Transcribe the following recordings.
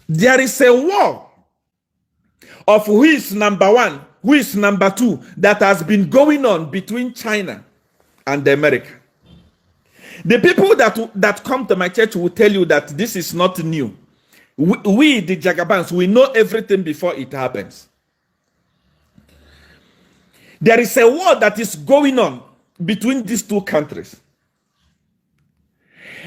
There is a war of who is number one, who is number two, that has been going on between China and America. The people that come to my church will tell you that this is not new. We the Jagabans, we know everything before it happens. There is a war that is going on between these two countries.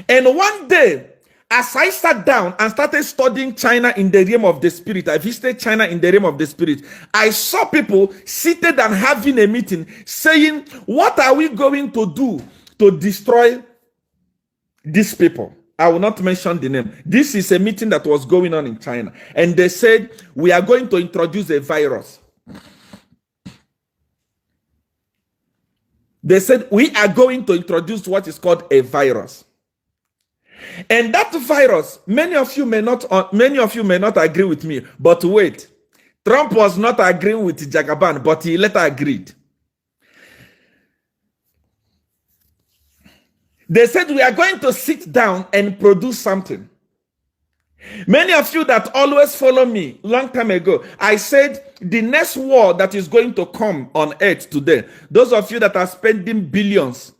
And one day, as I sat down and started studying China in the realm of the spirit, I visited China in the realm of the spirit. I saw people seated and having a meeting saying, what are we going to do to destroy these people? I will not mention the name. This is a meeting that was going on in China. And they said, we are going to introduce a virus. They said, we are going to introduce what is called a virus. And that virus, many of you may not agree with me, but wait, Trump was not agreeing with Jagaban, but he later agreed. They said, we are going to sit down and produce something. Many of you that always follow me long time ago, I said the next war that is going to come on earth today, those of you that are spending billions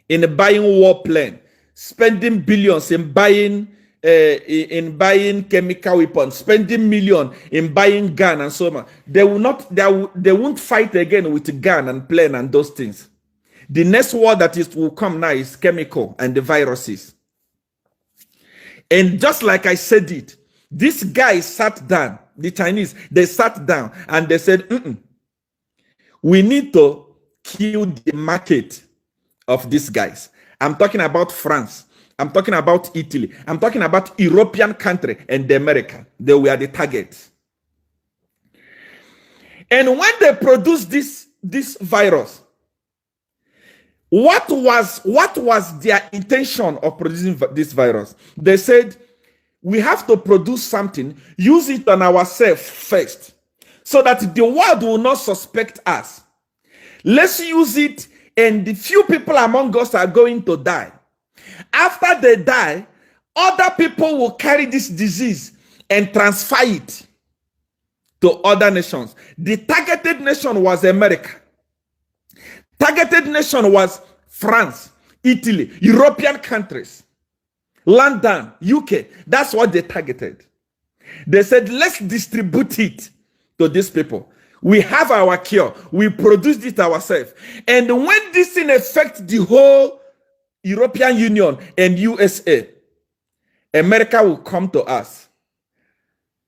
in buying war plane, spending billions in buying chemical weapons, spending millions in buying gun and so on, they won't fight again with gun and plane and those things. The next war that will come now is chemical and the viruses. And just like I said it, these guys sat down, the Chinese, they sat down and they said, we need to kill the market of these guys. I'm talking about France. I'm talking about Italy. I'm talking about European country and America. They were the targets. And when they produced this virus, what was their intention of producing this virus? They said, we have to produce something, use it on ourselves first, so that the world will not suspect us. Let's use it, and the few people among us are going to die. After they die, other people will carry this disease and transfer it to other nations. The targeted nation was America. Targeted nation was France, Italy, European countries, London, UK. That's what they targeted. They said, let's distribute it to these people. We have our cure. We produced it ourselves. And when this thing affects the whole European Union and USA, America will come to us.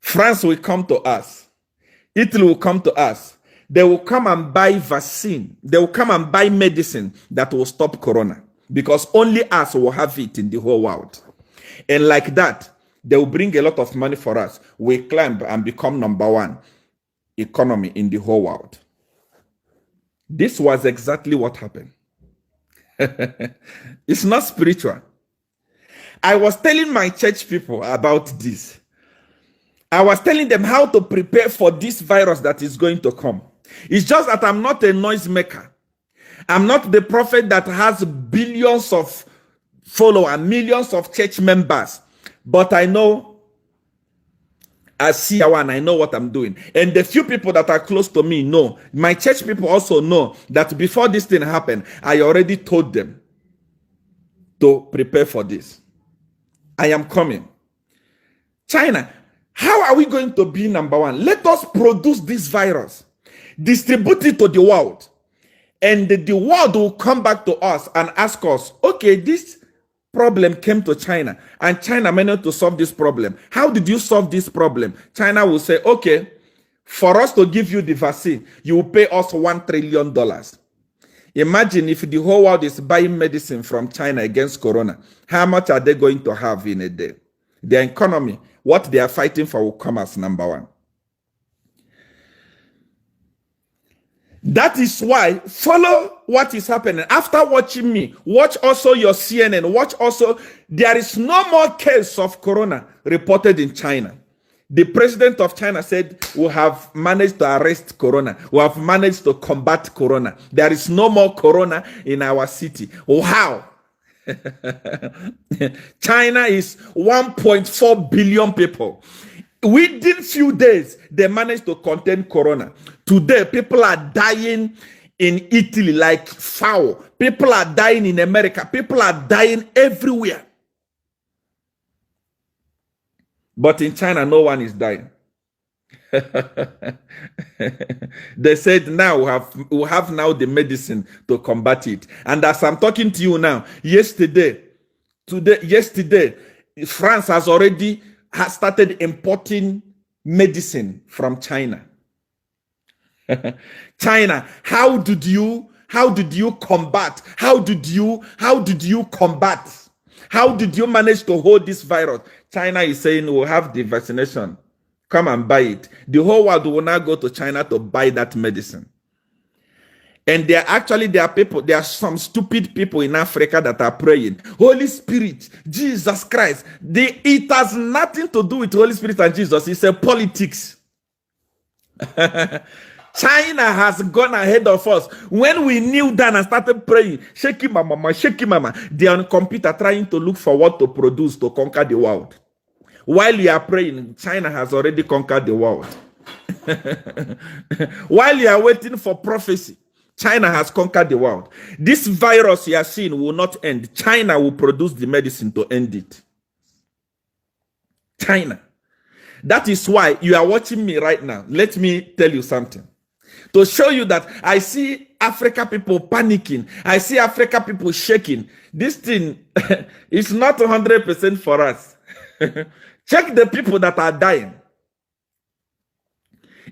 France will come to us. Italy will come to us. They will come and buy vaccine. They will come and buy medicine that will stop corona, because only us will have it in the whole world. And like that, they will bring a lot of money for us. We climb and become number one economy in the whole world. This was exactly what happened. It's not spiritual. I was telling my church people about this. I was telling them how to prepare for this virus that is going to come. It's just that I'm not a noisemaker. I'm not the prophet that has billions of followers, millions of church members. But I know, I see and I know what I'm doing. And the few people that are close to me know. My church people also know that before this thing happened, I already told them to prepare for this. I am coming. China, how are we going to be number one? Let us produce this virus, distribute it to the world, and the world will come back to us and ask us, okay, this problem came to China, and China managed to solve this problem. How did you solve this problem? China will say, okay, for us to give you the vaccine, you will pay us $1 trillion. Imagine if the whole world is buying medicine from China against corona. How much are they going to have in a day? Their economy, what they are fighting for, will come as number one. That is why, follow what is happening. After watching me, watch also your CNN, watch also, there is no more case of corona reported in China. The president of China said, we have managed to arrest corona. We have managed to combat corona. There is no more corona in our city. Wow. China is 1.4 billion people. Within few days, they managed to contain corona. Today, people are dying in Italy like foul. People are dying in America. People are dying everywhere. But in China, no one is dying. They said now we have now the medicine to combat it. And as I'm talking to you now, yesterday, France has already started importing medicine from China. China, how did you combat? How did you combat? How did you manage to hold this virus? China is saying we'll have the vaccination. Come and buy it. The whole world will now go to China to buy that medicine. And there are some stupid people in Africa that are praying, Holy Spirit, Jesus Christ. It has nothing to do with Holy Spirit and Jesus. It's a politics. China has gone ahead of us. When we kneel down and started praying, shaky mama, they are on computer trying to look for what to produce to conquer the world. While you are praying, China has already conquered the world. While you are waiting for prophecy, China has conquered the world. This virus you are seeing will not end. China will produce the medicine to end it. China. That is why you are watching me right now. Let me tell you something. To show you that I see Africa people panicking. I see Africa people shaking. This thing is not 100% for us. Check the people that are dying.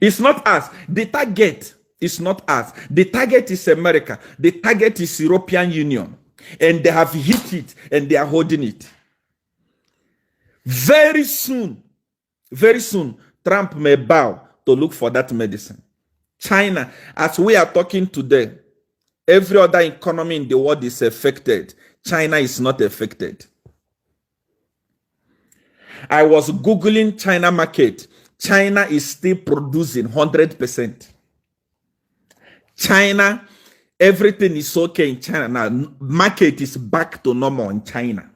It's not us. The target is not us. The target is America. The target is European Union. And they have hit it and they are holding it. Very soon, Trump may bow to look for that medicine. China, as we are talking today, every other economy in the world is affected. China is not affected. I was Googling China market. China is still producing 100%. China, everything is okay in China now. Market is back to normal in China.